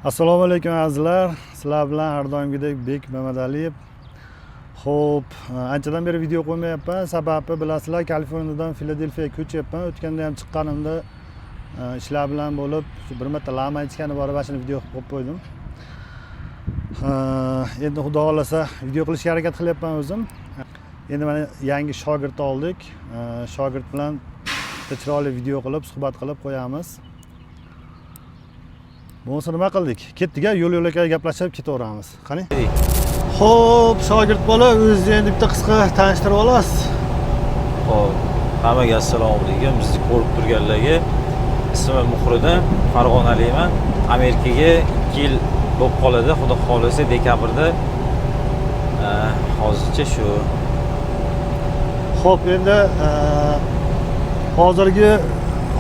Assalomu alaykum azizlar. Sizlar bilan har doimgidek Bek Mamadaliyev. Xo'p, anchadan beri video qo'ymayapman. Sababi bilasizlar, Kaliforniyadan Filadelfiyaga ko'chyapman. O'tganda ham chiqqanimda ishlar bilan bo'lib, bir marta lama ichgani bor, bashini video qilib qo'ydim. Endi xudo xolasa video qilishga harakat qilyapman o'zim. Endi mana yangi shogird oldik. Shogird bilan chiroyli video qilib, suhbat qilib qo'yamiz. Bo'lsa nima qildik? Ketdik-a, yo'l-yo'lakay gaplashib ketaveramiz. Qani? Xo'p, shogird bola, o'zingizni endi bitta qisqa tanishtirib olasiz. Xo'p, hammaga assalomu alaykum. Bizni ko'rib turganlarga ismim Muhriddin, Farg'onaliman. Amerikaga 2 yil bo'lib qoladi, xudo xolasa dekabrda. Hozircha shu. Xo'p, endi hozirgi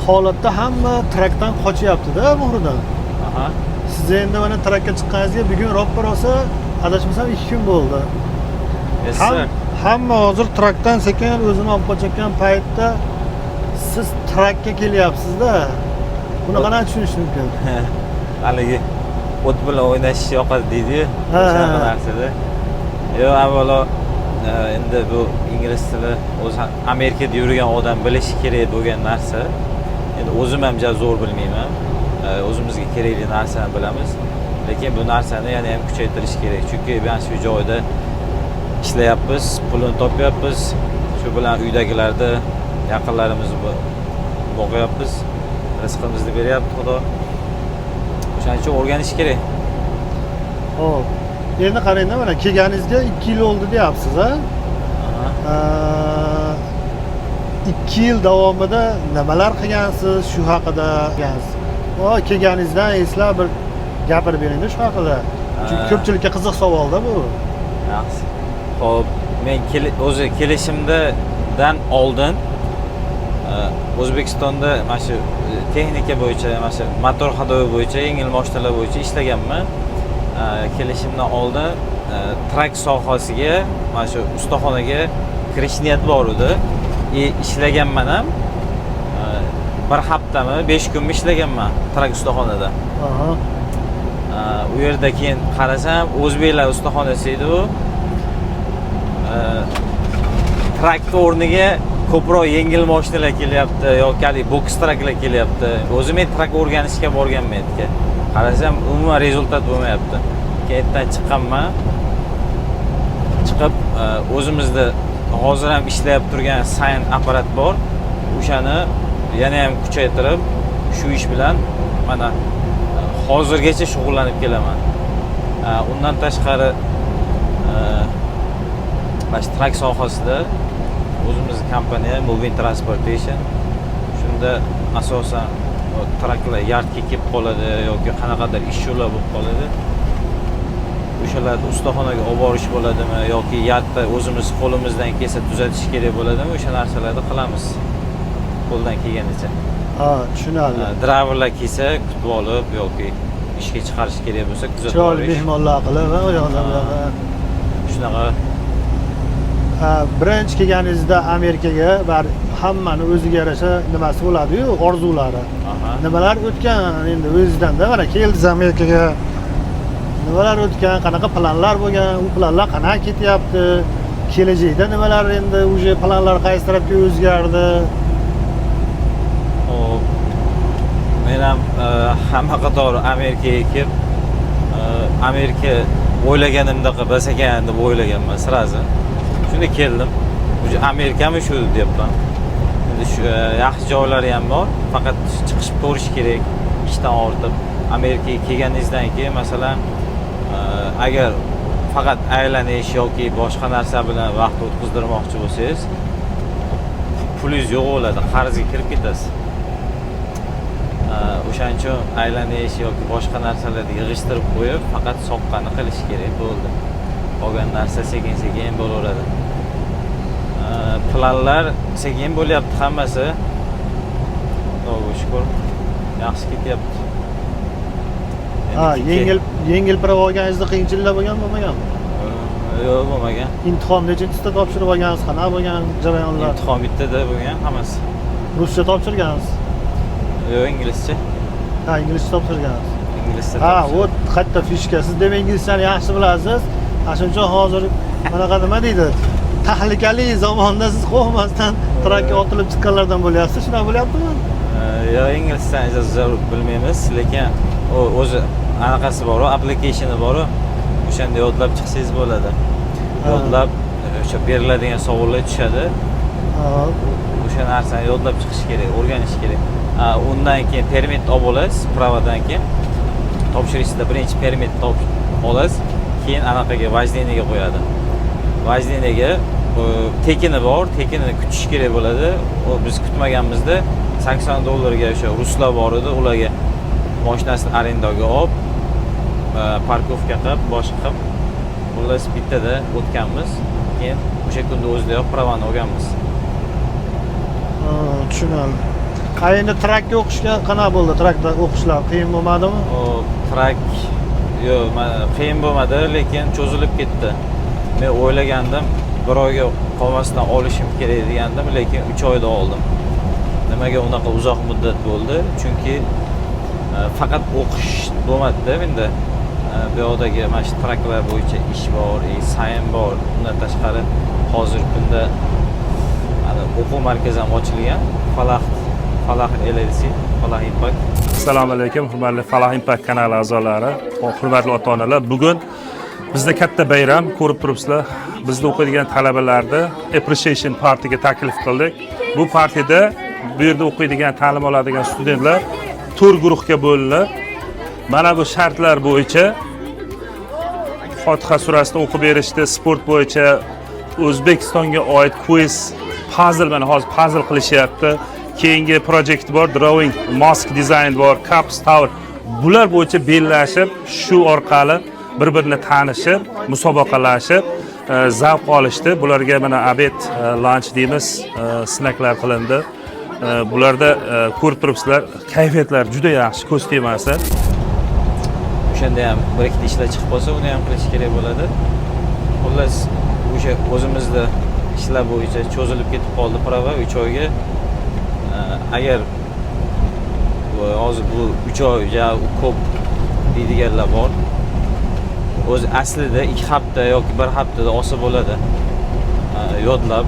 holatda hamma trakdan qochyapti-da, Muhriddin. Aha. Siz endi mana trakka chiqqaningizga bugun ro'ppa rosa adashmasam 2 kun bo'ldi. Hamma hozir trakdan sekin o'zini olib qochayotgan paytda siz trakka kelyapsiz-da. Buni qanday tushunish mumkin? Haligi o't bilan o'ynash yoqadi deydi-yu, o'sha narsada. Yo, avvalo endi bu ingliz tili o'zi Amerikada yurgan odam bilishi kerak bo'lgan narsa. Endi o'zim ham zo'r bilmayman. O'zimizga kerakli narsani bilamiz, lekin bu narsani yana ham kuchaytirish kerak. Chunki men shu joyda ishlayapmiz, pulini topyapmiz, shu bilan uydagilarda yaqinlarimizni boqyapmiz, rizqimizni beryapti Xudo. O'shaning uchun o'rganish kerak. Xo'p. Endi qarangda, mana kelganingizga 2 yil bo'ldi deyapsiz-a? 2 yil davomida nimalar qilgansiz, shu haqida degansiz. Kelganingizdan eslab bir gapirib bering-da shu haqida. Chunki ko'pchilikka qiziq savol-da bu. Yaxshi. Xo'p, men o'zi kelishimdan oldin O'zbekistonda mana shu texnika bo'yicha, mana shu motor hadovi bo'yicha, yengil mashinalar bo'yicha ishlaganman. Kelishimdan oldin trak sohasiga, mana shu ustaxonaga kirish niyat bor edi. Ishlaganman ham. Bir haftami, 5 kunmi ishlaganman trak ustaxonada. U yerda keyin qarasam, o'zbeklar ustaxonasi edi u. Traktor o'rniga ko'proq yengil mashinalar kelyapti yoki boks traklar kelyapti. O'zim men trak o'rganishga borganman yerga. Qarasam, umuman rezultat bo'lmayapti. Keyindan chiqqanman. Chiqib o'zimizda hozir ham ishlayib turgan sayn apparat bor. O'shani yana ham kuchaytirib, shu ish bilan mana hozirgacha shug'ullanib kelaman. Undan tashqari mana trak sohasida o'zimizning kompaniya Moving Transportation, shunda asosan traklar yardga kelib qoladi yoki qanaqadir ishlar bo'lib qoladi. O'shalarni ustaxonaga olib borish bo'ladimi yoki yardda o'zimiz qo'limizdan kelsa tuzatish kerak bo'ladimi, o'sha narsalarni qilamiz. Qo'ldan kelganicha. Tushunarli. Driverlar kelsa kutib olib yoki ishga chiqarish kerak bo'lsa kuzatib chiroyli olish. mehmonlar qilib, u yoqda Shunaqa. Birinchi kelganingizda Amerikaga hammani o'ziga yarasha nimasi bo'ladi-yu, orzulari. Nimalar o'tgan endi o'zingizdan-da, mana keldiz Amerikaga. Nimalar o'tgan, qanaqa planlar bo'lgan, u planlar qanaqa ketyapti? Kelajakda nimalar endi o'sha planlar qaysi tarafga o'zgardi? Men ham hamma qatori Amerikaga kelib, Amerika o'ylaganimdaqa bas ekan deb o'ylaganman sirazi. Shunda keldim. Amerikami shu deyapman. Endi shu yaxshi joylari ham bor, faqat chiqishib ko'rish kerak ishdan ortib. Amerikaga kelganingizdan keyin masalan, agar faqat aylanish yoki boshqa narsa bilan vaqt o'tkazdirmoqchi bo'lsangiz, pulingiz yo'q bo'ladi, qarzga kirib ketasiz. O'shaning uchun aylanish yoki boshqa narsalarni yig'ishtirib qo'yib, faqat soqqani qilish kerak bo'ldi. Qolgan narsa sekin-sekin bo'laveradi. Planlar sekin bo'lyapti hammasi. Xudoga shukr. Yaxshi ketyapti. Yengil prava olganingizda qiyinchiliklar bo'lganmi? Yo'q, bo'lmagan. Imtihon nechinchida topshirib olgansiz? Qanaqa bo'lgan jarayonlar? Imtihon bittada bo'lgan hammasi. Ruscha topshirgansiz? Yo'q, inglizcha. Inglizcha topshirgansiz. ingliz tili. Ha, o katta fishka. Siz demak inglizchani yaxshi bilasiz. Shuning uchun hozir bunaqa nima deydi? Tahlikali zamonda siz qo'rqmasdan trakka otilib chiqqanlardan bo'lyapsiz. Shunaqa bo'lyaptimi? Yo, ingliz tilini zarur bilmaymiz, lekin o'zi anaqasi bor, applicationi bor. O'shanda yodlab chiqsangiz bo'ladi. Yodlab o'sha beriladigan savollar tushadi. O'sha narsani yodlab chiqish kerak, o'rganish kerak. Undan keyin permit olib olasiz, pravadan keyin topshirishda birinchi permit olasiz, keyin anaqaga vojdeniyga qo'yadi. Vojdeniyga tekini bor, tekinini kutish kerak bo'ladi. O biz kutmaganimizda $80 o'sha ruslar bor edi, ularga mashinasini arendaga olib, parkovka qilib, boshqa qilib, xullas bittada o'tganmiz. Keyin o'sha kunda o'zidayoq pravani olganmiz. Tushunarli. Endi trakka o'qishga qanaqa bo'ldi? Trakda o'qishlar qiyin bo'lmadimi? Trak yo'q, qiyin bo'lmadi, lekin cho'zilib ketdi. Men o'ylagandim, bir oyga qolmasdan olishim kerak degandim, lekin 3 oyda oldim. Nimaga unaqa uzoq muddat bo'ldi? Chunki faqat o'qish bo'lmadi-da menda. Bu yoqdagi mana shu traklar bo'yicha ish bor, sayin bor. Undan tashqari hozirgi kunda o'quv markazi ham ochilgan. Falah LLC, Falah Impact. Assalomu alaykum, hurmatli Falah Impact kanali a'zolari, hurmatli ota-onalar. Bugun bizda katta bayram, ko'rib turibsizlar. Bizda o'qiydigan talabalarni appreciation partiga taklif qildik. Bu partida bu yerda o'qiydigan, ta'lim oladigan studentlar 4 guruhga bo'linib, mana bu shartlar bo'yicha Fotiha surasini o'qib berishdi, sport bo'yicha O'zbekistonga oid quiz, puzzle, mana hozir puzzle qilishyapti. Keyingi projekt bor, drawing, mask design bor, cups, tower. Bular bo'yicha bellashib, shu orqali bir-birini tanishib, musobaqalashib, zavq olishdi. Bularga mana obed, lunch deymiz, snacklar qilindi. Bularda ko'rib turibsizlar, kayfiyatlar juda yaxshi, ko'z tegmasi. O'shanda ham bir ikkita ishlar chiqib qolsa, uni ham qilish kerak bo'ladi. Xullas, o'sha o'zimizda ishlar bo'yicha cho'zilib ketib qoldi prava 3 oyga. Agar hozir bu 3 oy ko'p deydiganlar bor. O'zi aslida 2 hafta yoki 1 haftada olsa bo'ladi. Yodlab.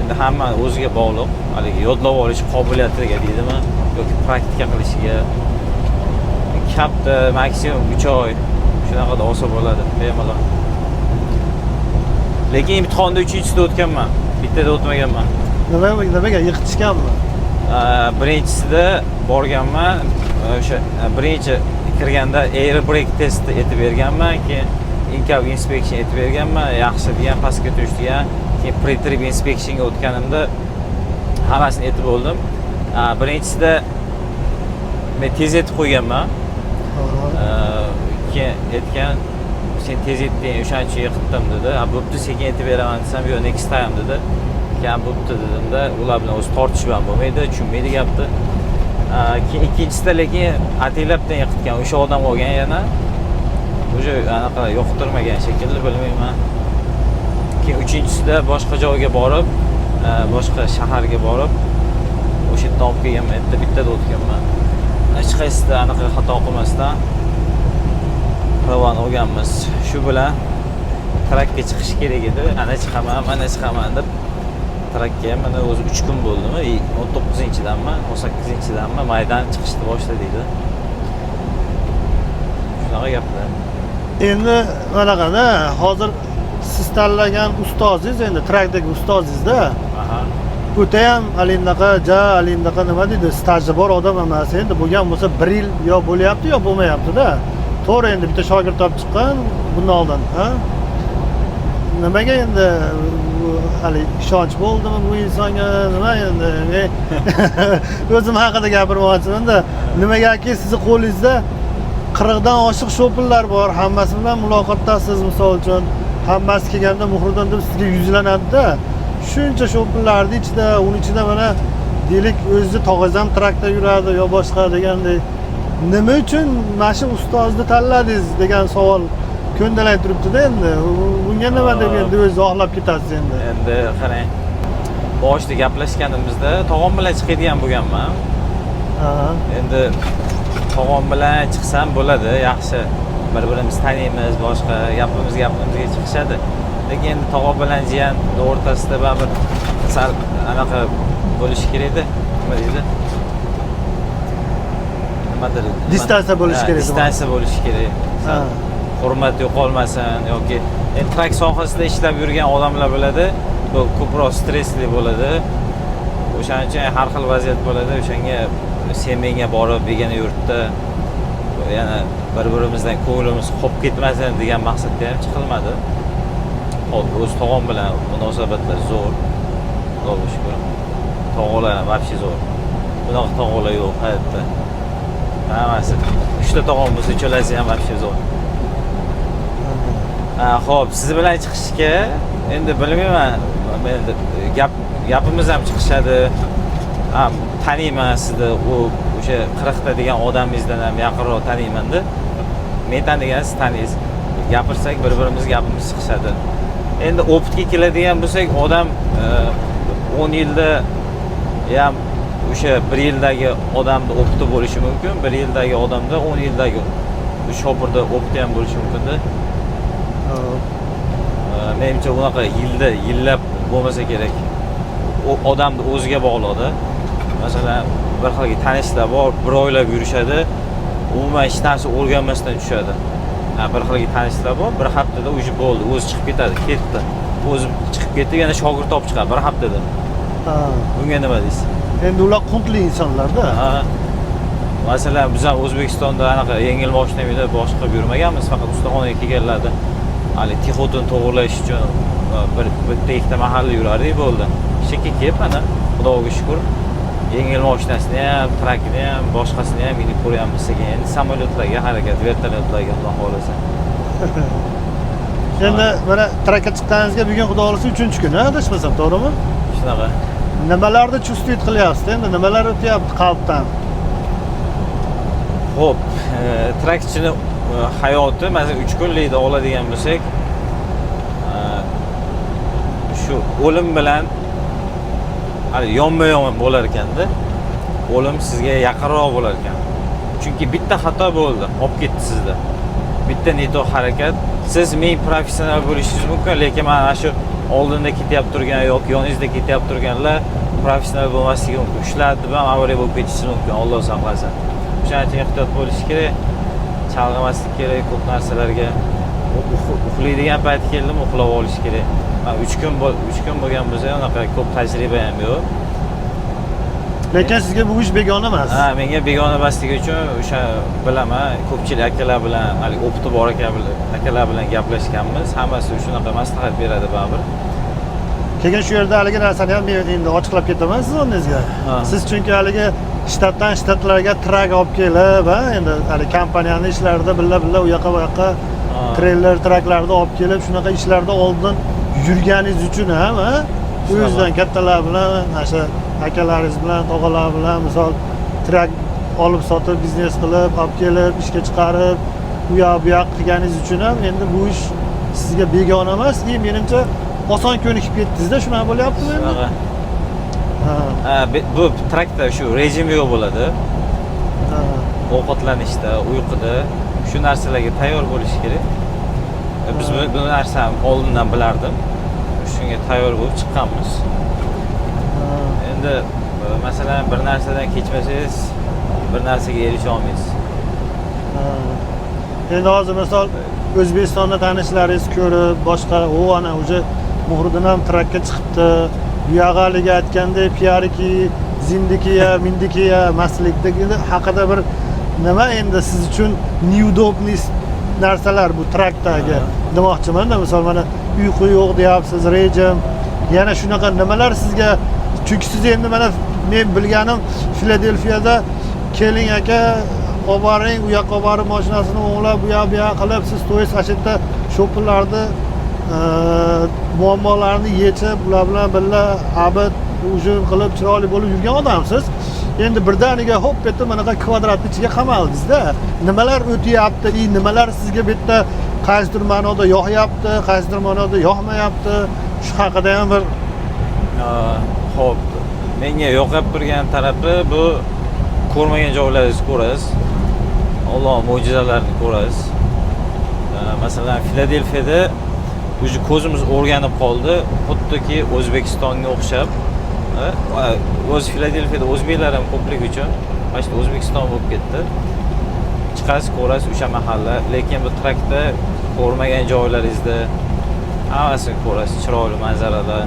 Endi hamma o'ziga bog'liq. Haligi yodlab olish qobiliyatiga deydimi yoki praktika qilishiga 2 hafta, maksimum 3 oy shunaqada olsa bo'ladi, bemalol. Lekin imtihonda 3-chisida o'tganman, bittada o'tmaganman. Nimaga yiqitishganmi? Birinchisida borganman, o'sha birinchi kirganda air brake test etib berganman, keyin in-cab inspection etib berganman, yaxshi degan, pastga tush degan, keyin pre-trip inspectionga o'tganimda hammasini etib bo'ldim. Birinchisida men tez etib qo'yganman. Keyin aytgan, sen tez etding, o'shaning uchun yiqitdim dedi. Bo'pti, sekin etib beraman desam, yo'q, next time dedi. Keyin bo'pti dedimda, ular bilan o'zi tortishmam bo'lmaydi, tushunmaydi gapni. Keyin ikkinchisida lekin ataylabdan yiqitgan, o'sha odam olgan yana. O'sha anaqa yoqtirmagan shekilli, bilmayman. Keyin uchinchisida boshqa joyga borib, boshqa shaharga borib, o'sha yerdan olib kelganman, bittada o'tganman. Hech qaysida anaqa xato qilmasdan pravani olganmiz. Shu bilan trakka chiqish kerak edi. Ana chiqaman deb trakka mana o'zi 3 kun bo'ldimi? 19-danmi, 18-danmi maydan chiqishni boshladiydi. Shunaqa gaplar. Endi manaqada hozir siz tanlagan ustozingiz, endi trakdagi ustozingizda. O'ta ham alindaqa nima deydi, staji bor odam emas. Endi bo'lgan bo'lsa 1 yil yo bo'lyapti yo bo'lmayapti-da. To'g'ri, endi bitta shogird olib chiqqan bundan oldin, ha? Nimaga endi hali ishonch bo'ldimi bu insonga, nima endi? O'zim haqida gapirmoqchiman-da. Nimagaki sizni qo'lingizda 40 dan oshiq shopillar bor, hammasi bilan muloqotdasiz, misol uchun. Hammasi kelganda muhridan deb sizga yuzlanadi-da. Shuncha shopillarning ichida, uning ichida mana deylik o'zi tog'az ham trakda yuradi yo boshqa degandek. Nima uchun mana shu ustozni tanladingiz degan savol ko'ndalang turibdi-da endi. Bunga nima deb endi o'zi oxlab ketasiz endi. Endi qarang. Boshida gaplashganimizda tog'am bilan chiqadigan bo'lganman. Endi tog'am bilan chiqsam bo'ladi, yaxshi. Bir-birimizni taniymiz, boshqa gapimizga chiqishadi. Lekin endi tog'a bilan jiyan o'rtasida baribir sal anaqa bo'lishi kerak-da. Nima deydi? Nimadir? Distansiya bo'lishi kerak. Distansiya bo'lishi kerak. Ha. Hurmat yo'qolmasin yoki trak sohasida ishlab yurgan odamlar biladi, bu ko'proq stressli bo'ladi. O'shaning uchun har xil vaziyat bo'ladi. O'shanga sen menga borib begona yurtda yana bir-birimizdan ko'nglimiz qolib ketmasin degan maqsadda ham chiqilmadi. Hozir o'z tog'am bilan munosabatlar zo'r. Xudoga shukr. Tog'alar вообще zo'r. Bunaqa tog'alar yo'q hayotda. Hammasi. 3 ta tog'am bo'lsa, uchalasi ham вообще zo'r. Xo'p, siz bilan chiqishga endi bilmayman. Endi gapimiz ham chiqishadi. Taniyman sizni, o'sha 40 ta degan odamingizdan ham yaqinroq taniyman-da. Men tanigan, siz taniysiz. Gapirsak bir-birimizga gapimiz chiqishadi. Endi optga keladigan bo'lsak, odam 10 yilda ham o'sha 1 yildagi odamda opti bo'lishi mumkin, 1 yildagi odamda 10 yildagi shopirda opti ham bo'lishi mumkin-da. Menimcha unaqa yillab bo'lmasa kerak. O odamni o'ziga bog'liqda. Masalan, bir xilga tanishlar bor, bir oylab yurishadi, umuman hech narsa o'rganmasdan tushadi. Bir xilga tanishlar bor, bir haftada o'zi bo'ldi, o'zi chiqib ketadi, ketdi. O'zi chiqib ketdi, yana shogird topib chiqadi bir haftada. Bunga nima deysiz? Endi ular quntli insonlarda. Masalan, biz ham O'zbekistonda anaqa yengil mashinada boshqa yurmaganmiz, faqat ustaxonaga kelganlarda hali texotun to'g'irlash uchun bitta ikkita mahalla yurardik bo'ldi. Shekki kelib ana, Xudoga shukr, yengil mashinasini ham, trakini ham, boshqasini ham minib ko'ryapmiz. Endi samolyotlarga harakat, vertolyotlarga Xudo xolasa. Endi mana trakka chiqqaningizga bugun Xudo xolasa 3-kun, adashmasam, to'g'rimi? Shunaqa. Nimalarni chustiyat qilyapsiz? Endi nimalar o'tyapti qalbdan? Xo'p, trakchini hayoti, masalan 3 kunlikda oladigan bo'lsak, shu o'lim bilan hali yonma-yon bo'lar ekanda. O'lim sizga yaqinroq bo'lar ekan. Chunki bitta xato bo'ldi, olib ketdi sizda. Bitta neto harakat, siz men professional bo'lishingiz mumkin, lekin mana shu oldinda ketyapti turgan yoki yoningizda ketyapti turganlar professional bo'lmasligi mumkin. Shularni bilan avariya bo'lib ketishingiz mumkin, Alloh saqlasin. Shuning uchun ehtiyot bo'lish kerak, chalg'imaslik kerak, ko'p narsalarga. Uxlaydigan payti keldimi, uxlab olish kerak. 3 kun bo'lgan bo'lsa, unaqa ko'p tajriba ham yo'q. Lekin sizga bu ish begona emas. Menga begona emasligi uchun o'sha bilaman, ko'pchilik akalar bilan, hali opti bor akalar bilan gaplashganmiz. Hammasi shunaqa maslahat beradi baribir. Keyin shu yerda haligi narsani ham men endi ochiqlab ketaman siz o'rningizga. Siz chunki haligi shtatdan shtatlarga trak olib kelib, endi hali kompaniyani ishlarida billa u yoqqa bu yoqqa treyler traklarda olib kelib, shunaqa ishlarda oldin yurganingiz uchun ham, o'zingizdan kattalar bilan, o'sha akalaringiz bilan, tog'alar bilan misol trak olib sotib, biznes qilib, olib kelib, ishga chiqarib, u yoq bu yoq qilganingiz uchun ham endi bu ish sizga begona emas, menimcha oson ko'nikib ketdingiz-da, shunaqa bo'lyaptimi endi? Bu trakda shu rejim yo'q bo'ladi. Ovqatlanishda, uyquda shu narsalarga tayyor bo'lish kerak. Biz bu narsani oldindan bilardim. Shunga tayyor bo'lib chiqqanmiz. Endi masalan bir narsadan kechmasangiz, bir narsaga erisha olmaysiz. Endi hozir misol O'zbekistonda tanishlaringiz ko'rib, boshqa ana o'sha Muhriddin ham trakka chiqibdi. Bu yog'aliga aytgandek, piyariki, zindikiya, mindikiya maslikdagi haqida bir nima endi siz uchun neudobность narsalar bu trakdagi demoqchiman-da, misol mana uyqu yo'q deyapsiz, rejim, yana shunaqa nimalar sizga, chunki siz endi mana men bilganim Filadelfiyada keling aka, olib boring, u yoqqa borib mashinasini o'nglab, bu yoq qilib, siz to'ysiz ashitda shopirlarni muammolarni yechib, ular bilan birga abad ujum qilib chiroyli bo'lib yurgan odamsiz. Endi birdaniga hop bitta manaqa kvadrat ichiga qamaldingiz-da. Nimalar o'tyapti, nimalar sizga bu yerda qaysidir ma'noda yoqyapti, qaysidir ma'noda yoqmayapti? Shu haqida ham bir menga yoqib turgan tarafi bu ko'rmagan joylaringizni ko'rasiz. Alloh mo'jizalarni ko'rasiz. Masalan, Filadelfiyada o'zi ko'zimiz o'rganib qoldi, xuddiki O'zbekistonga o'xshab. O'z Filadelfiyada o'zbeklar ham ko'pligi uchun mana shu O'zbekiston bo'lib ketdi. Chiqasiz, ko'rasiz o'sha mahalla, lekin bu trakda ko'rmagan joylaringizda hammasini ko'rasiz, chiroyli manzaralar,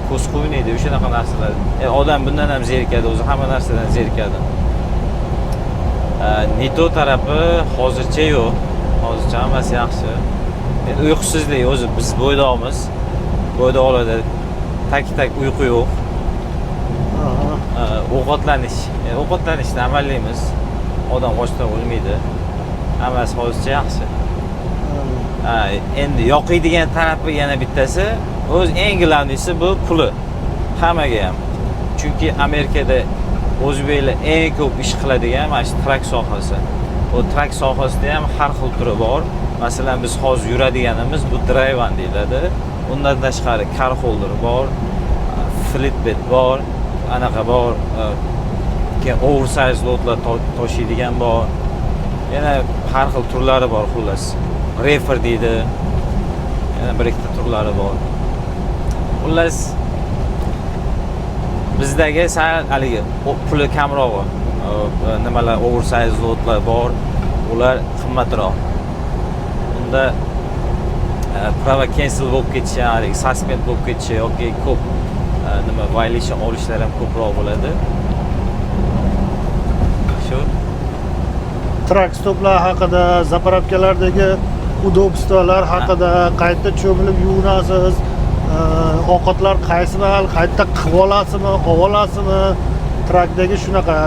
ko'z quymaydi o'shanaqa narsalar. Odam bundan ham zerikadi, o'zi hamma narsadan zerikadi. Neto tarafi hozircha yo'q. Hozircha hammasi yaxshi. Uyqusizlik o'zi biz bo'ydoqmiz. Bo'ydoqlarda tak uyqu yo'q. Ovqatlanishni amallaymiz. Odam ochdan o'lmaydi. Hammasi hozircha yaxshi. Endi yoqiydigan tarafi yana bittasi, o'z eng gilamlisi bu puli. Hammaga ham. Chunki Amerikada o'zbeklar eng ko'p ish qiladigan mana shu trak sohasi. O trak sohasida ham har xil turi bor. Masalan, biz hozir yuradiganimiz bu drayvan deyiladi. Undan tashqari car holder bor, flatbed bor, anaqa bor, keyin oversize loadlar toshiydigan bor. Yana har xil turlari bor xullas. Reefer deydi. Yana bir ikkita turlari bor. Xullas bizdagi sal haligi puli kamroq. Nimalar oversize loadlar bor, ular qimmatroq. Unda prava cancel bo'lib ketishi, haligi suspend bo'lib ketishi yoki ko'p nima violation olishlar ham ko'proq bo'ladi. Shu Trak stoplar haqida, zapravkalardagi udobstolar haqida, qayerda cho'milib yuvinasiz, ovqatlar qaysi mahal qayerda qilib olasizmi, olasizmi, trakdagi shunaqa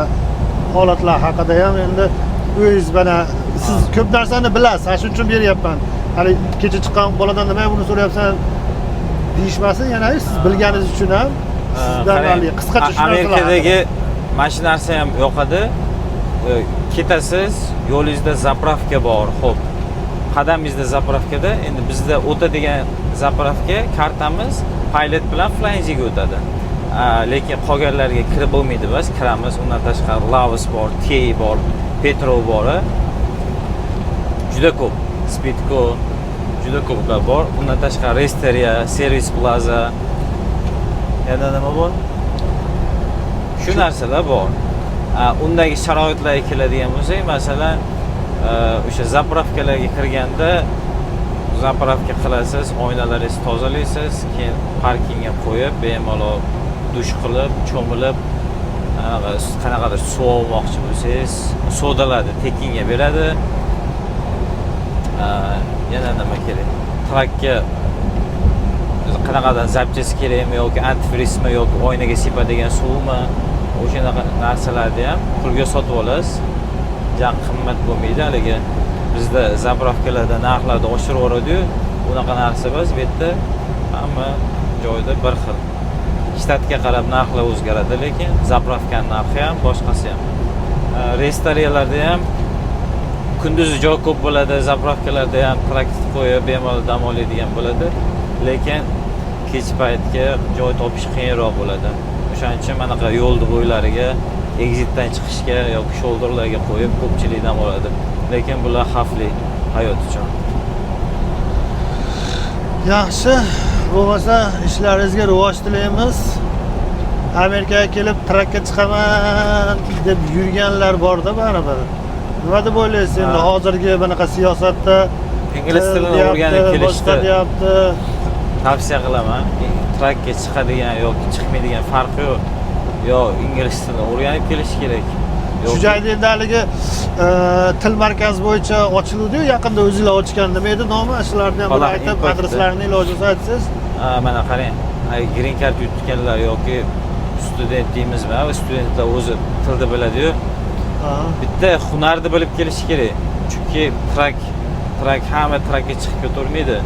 holatlar haqida ham endi o'zingiz mana siz ko'p narsani bilasiz, shuning uchun beryapman. Hali kecha chiqqan boladan nima buni so'rayapsan deyishmasin, yana siz bilganingiz uchun ham sizdan hali qisqacha shu Amerikadagi mana shu narsa ham yoqadi. Ketasiz, yo'lingizda zapravka bor. Xo'p, qadamingizda zapravkada, endi bizda o'tadigan zapravka kartamiz pilot bilan flanjiga o'tadi. Lekin qolganlarga kirib bo'lmaydi, biz kiramiz. Undan tashqari Lavas bor, Tey bor, Petrov bor. Juda ko'p, Speedco, juda ko'plar bor. Undan tashqari Resteria, Service Plaza, yana nima bor? Shu narsalar bor. Undagi sharoitlarga keladigan bo'lsak, masalan, o'sha zapravkalarga kirganda zapravka qilasiz, oynalaringizni tozalaysiz, keyin parkingga qo'yib, bemalol dush qilib, cho'milib, qanaqadir suv olmoqchi bo'lsangiz, sodalarni tekinga beradi. Yana nima kerak? Trakka qanaqadir zapchasi kerakmi yoki antifrizmi yoki oynaga sepadigan suvmi? O'shanaqa narsalarni ham pulga sotib olasiz. Jan qimmat bo'lmaydi. Haligi bizda zapravkalarda narxlarni oshirib yuboradi-yu, unaqa narsa emas. Bu yerda hamma joyda bir xil. Shtatga qarab narxlar o'zgaradi, lekin zapravkaning narxi ham, boshqasi ham. Restoranlarda ham kunduzi joy ko'p bo'ladi, zapravkalarda ham traktor qo'yib bemalol dam oladigan bo'ladi, lekin kech paytga joy topish qiyinroq bo'ladi. O'shaning uchun manaqa yo'lni bo'ylariga, exitdan chiqishga yoki shoulderlarga qo'yib ko'pchilik dam oladi. Lekin bular xavfli hayot uchun. Yaxshi, bo'lmasa ishlaringizga rivoj tilaymiz. Amerikaga kelib trakka chiqaman deb yurganlar bor-da baribir. Nima deb o'ylaysiz endi hozirgi bunaqa siyosatda ingliz tilini o'rganib kelishdi. Deyapti. Tavsiya qilaman. Trakka chiqadigan yoki chiqmaydigan farqi yo'q. Yo ingliz tilini o'rganib kelish kerak. Shu joyda endi haligi til markazi bo'yicha ochildi-yu, yaqinda o'zingizlar ochgan. Nima edi nomi? Shularni ham aytib, adreslarini iloji bo'lsa aytsangiz. Mana qarang. Green card yutganlar yoki student deymizmi? Studentlar o'zi tilni biladi-yu. Bitta hunarni bilib kelish kerak. Chunki trak hamma trakka chiqib ketavermaydi.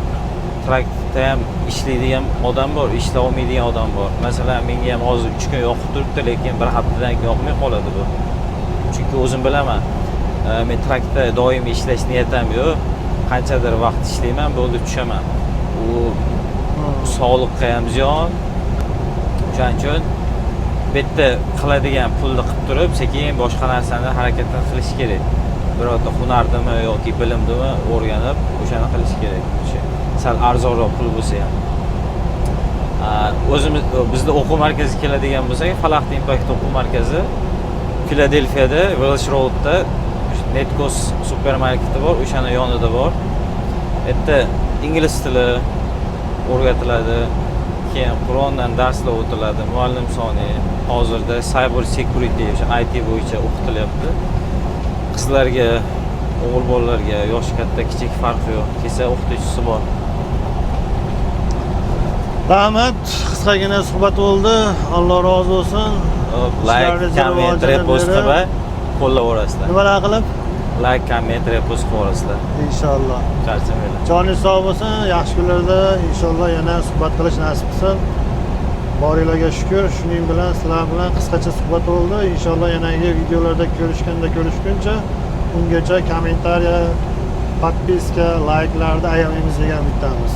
Trakda ham ishlaydigan odam bor, ishlay olmaydigan odam bor. Masalan, menga ham hozir 3 kun yoqib turibdi, lekin bir haftadan keyin yoqmay qoladi bu. Chunki o'zim bilaman. Men trakda doimiy ishlash niyatim yo'q. Qanchadir vaqt ishlayman, bo'ldi tushaman. U sog'liqqa ham ziyon. Shuning uchun bitta qiladigan pulni qilib turib, sekin boshqa narsani harakatdan qilish kerak. birorta hunardimi yoki bilimdimi o'rganib o'shani qilish kerak. O'sha sal arzonroq pul bo'lsa ham. O'zimiz bizda o'quv markaziga keladigan bo'lsak, Falaxt Impact o'quv markazi Filadelfiyada, Welsh Road'da Netcos supermarketi bor, o'shani yonida bor. Yerda ingliz tili o'rgatiladi, keyin Qur'ondan darslar o'tiladi, muallim soni hozirda cyber security, o'sha IT bo'yicha o'qitilyapti. Qizlarga, o'g'il bolalarga yoshi katta, kichik farqi yo'q. Kelsa o'qituvchisi bor. Rahmat, qisqagina suhbat bo'ldi. Alloh rozi bo'lsin. Like, comment, repost qilib qo'llaverasizlar. Nimalar qilib? Like, comment, repost qilaverasizlar. Inshaalloh. Charchamaylar. Joningiz sog' bo'lsin. Yaxshi kunlarda inshaalloh yana suhbat qilish nasib qilsin. Boringlarga shukr. Shuning bilan sizlar bilan qisqacha suhbat bo'ldi. Inshaalloh yanagi videolarda ko'rishguncha ungacha kommentariya, podpiska, like'larni ayamaymiz degan bittamiz.